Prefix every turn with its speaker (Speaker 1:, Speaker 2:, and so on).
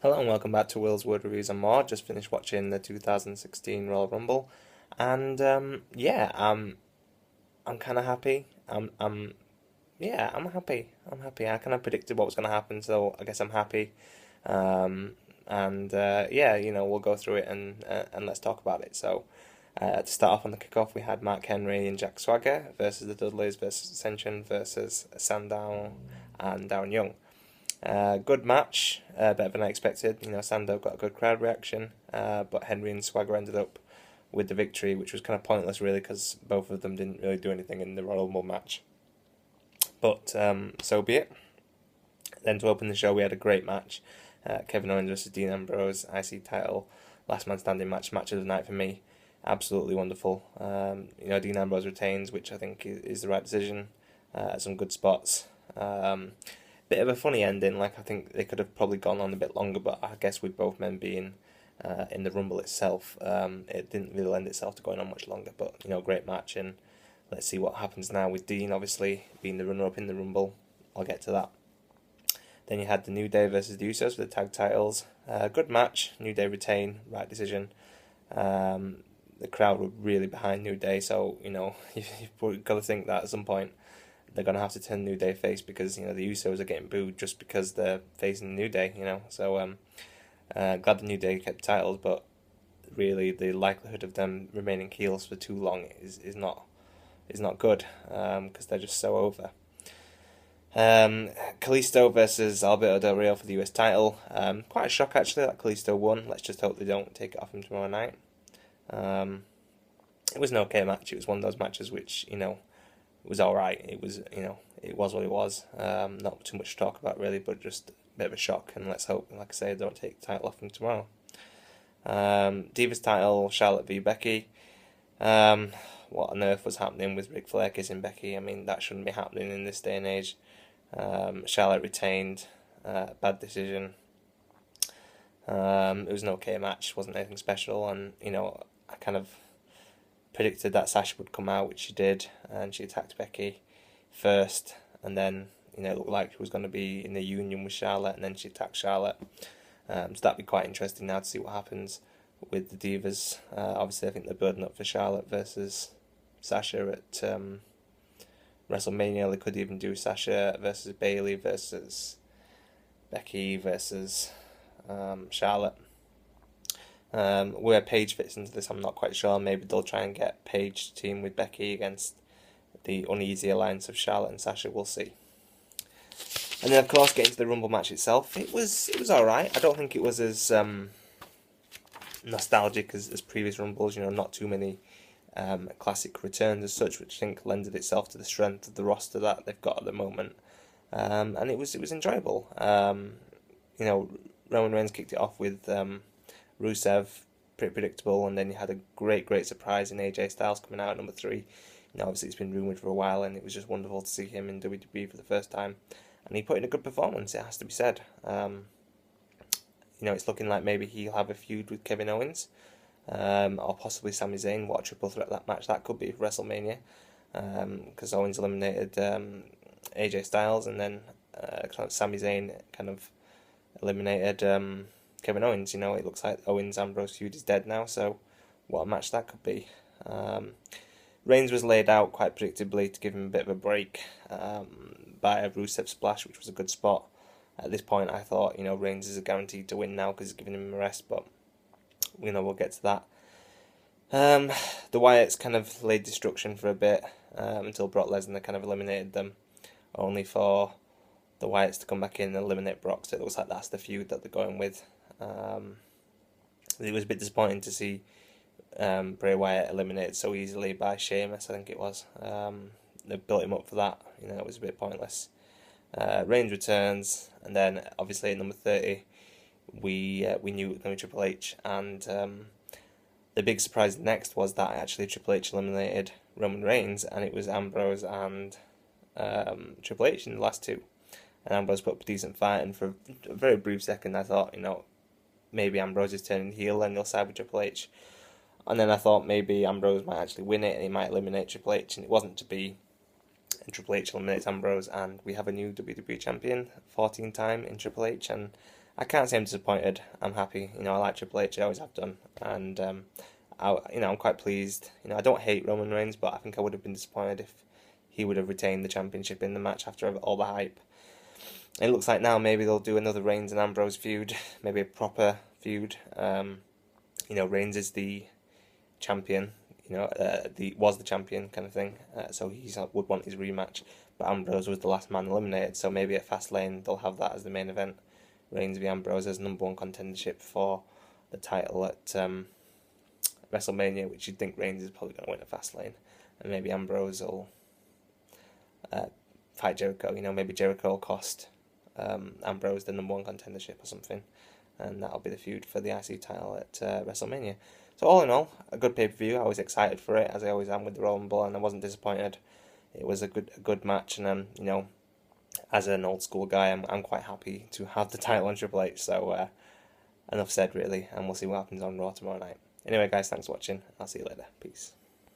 Speaker 1: Hello and welcome back to Will's Word Reviews and More. Just finished watching the 2016 Royal Rumble, and I'm kind of happy. I'm happy. I'm happy. I kind of predicted what was going to happen, so I guess I'm happy. We'll go through it and let's talk about it. So, to start off on the kickoff, we had Mark Henry and Jack Swagger versus the Dudleys versus Ascension versus Sandow and Darren Young. Good match, better than I expected. Sandow got a good crowd reaction, but Henry and Swagger ended up with the victory, which was kind of pointless, really, because both of them didn't really do anything in the Royal Rumble match. But so be it. Then to open the show, we had a great match. Kevin Owens versus Dean Ambrose, IC title, last man standing match of the night for me. Absolutely wonderful. Dean Ambrose retains, which I think is the right decision. Some good spots. Bit of a funny ending, like I think they could have probably gone on a bit longer, but I guess with both men being in the Rumble itself, it didn't really lend itself to going on much longer, but great match, and let's see what happens now with Dean obviously being the runner-up in the Rumble. I'll get to that. Then you had the New Day versus the Usos for the tag titles. Good match, New Day retain, right decision. The crowd were really behind New Day, so you've got to think that at some point they're going to have to turn New Day face, because the Usos are getting booed just because they're facing New Day, so glad the New Day kept the titles, but really the likelihood of them remaining heels for too long is not good, because they're just so over. Kalisto versus Alberto Del Rio for the US title. Quite a shock actually that Kalisto won. Let's just hope they don't take it off him tomorrow night. It was an okay match. It was one of those matches which it was alright. It was, it was what it was. Not too much to talk about really, but just a bit of a shock. And let's hope, like I say, they don't take the title off him tomorrow. Divas title, Charlotte v Becky. What on earth was happening with Ric Flair kissing Becky? I mean, that shouldn't be happening in this day and age. Charlotte retained. Bad decision. It was an okay match. Wasn't anything special. And, I kind of predicted that Sasha would come out, which she did, and she attacked Becky first, and then it looked like she was going to be in a union with Charlotte, and then she attacked Charlotte. So that'd be quite interesting now to see what happens with the Divas. Obviously, I think they're building up for Charlotte versus Sasha at WrestleMania. They could even do Sasha versus Bayley versus Becky versus Charlotte. Where Paige fits into this, I'm not quite sure. Maybe they'll try and get Paige to team with Becky against the uneasy alliance of Charlotte and Sasha. We'll see. And then, of course, getting to the Rumble match itself, it was alright. I don't think it was as nostalgic as previous Rumbles. Not too many classic returns as such, which I think lended itself to the strength of the roster that they've got at the moment. And it was enjoyable. Roman Reigns kicked it off with Rusev, pretty predictable, and then you had a great surprise in AJ Styles coming out at number 3. Obviously it's been rumoured for a while, and it was just wonderful to see him in WWE for the first time, and he put in a good performance, it has to be said. It's looking like maybe he'll have a feud with Kevin Owens, or possibly Sami Zayn. What a triple threat that match that could be for WrestleMania, because Owens eliminated AJ Styles, and then Sami Zayn kind of eliminated Kevin Owens. It looks like Owens-Ambrose feud is dead now, so what a match that could be. Reigns was laid out quite predictably to give him a bit of a break by a Rusev splash, which was a good spot. At this point, I thought, Reigns is a guaranteed to win now because he's giving him a rest, but, we'll get to that. The Wyatts kind of laid destruction for a bit until Brock Lesnar kind of eliminated them, only for the Wyatts to come back in and eliminate Brock, so it looks like that's the feud that they're going with. It was a bit disappointing to see Bray Wyatt eliminated so easily by Sheamus, I think it was. They built him up for that, it was a bit pointless. Reigns returns, and then obviously at number 30 we knew it was going to be Triple H, and the big surprise next was that actually Triple H eliminated Roman Reigns, and it was Ambrose and Triple H in the last two. And Ambrose put up a decent fight, and for a very brief second I thought, maybe Ambrose is turning heel and he'll side with Triple H. And then I thought maybe Ambrose might actually win it and he might eliminate Triple H, and it wasn't to be. And Triple H eliminates Ambrose, and we have a new WWE champion, 14 time in Triple H, and I can't say I'm disappointed. I'm happy. I like Triple H. I always have done, and I'm quite pleased. I don't hate Roman Reigns, but I think I would have been disappointed if he would have retained the championship in the match after all the hype. It looks like now maybe they'll do another Reigns and Ambrose feud, maybe a proper feud. Reigns is the champion. Was the champion kind of thing. So he would want his rematch. But Ambrose was the last man eliminated, so maybe at Fastlane they'll have that as the main event. Reigns v Ambrose as #1 contendership for the title at WrestleMania, which you'd think Reigns is probably going to win at Fastlane, and maybe Ambrose will fight Jericho. Maybe Jericho will cost Ambrose the #1 contendership or something, and that'll be the feud for the IC title at WrestleMania. So all in all, a good pay-per-view. I was excited for it, as I always am with the Royal Rumble, and I wasn't disappointed. It was a good match, and as an old school guy, I'm quite happy to have the title on Triple H. So enough said, really, and we'll see what happens on Raw tomorrow night. Anyway, guys, thanks for watching. I'll see you later. Peace.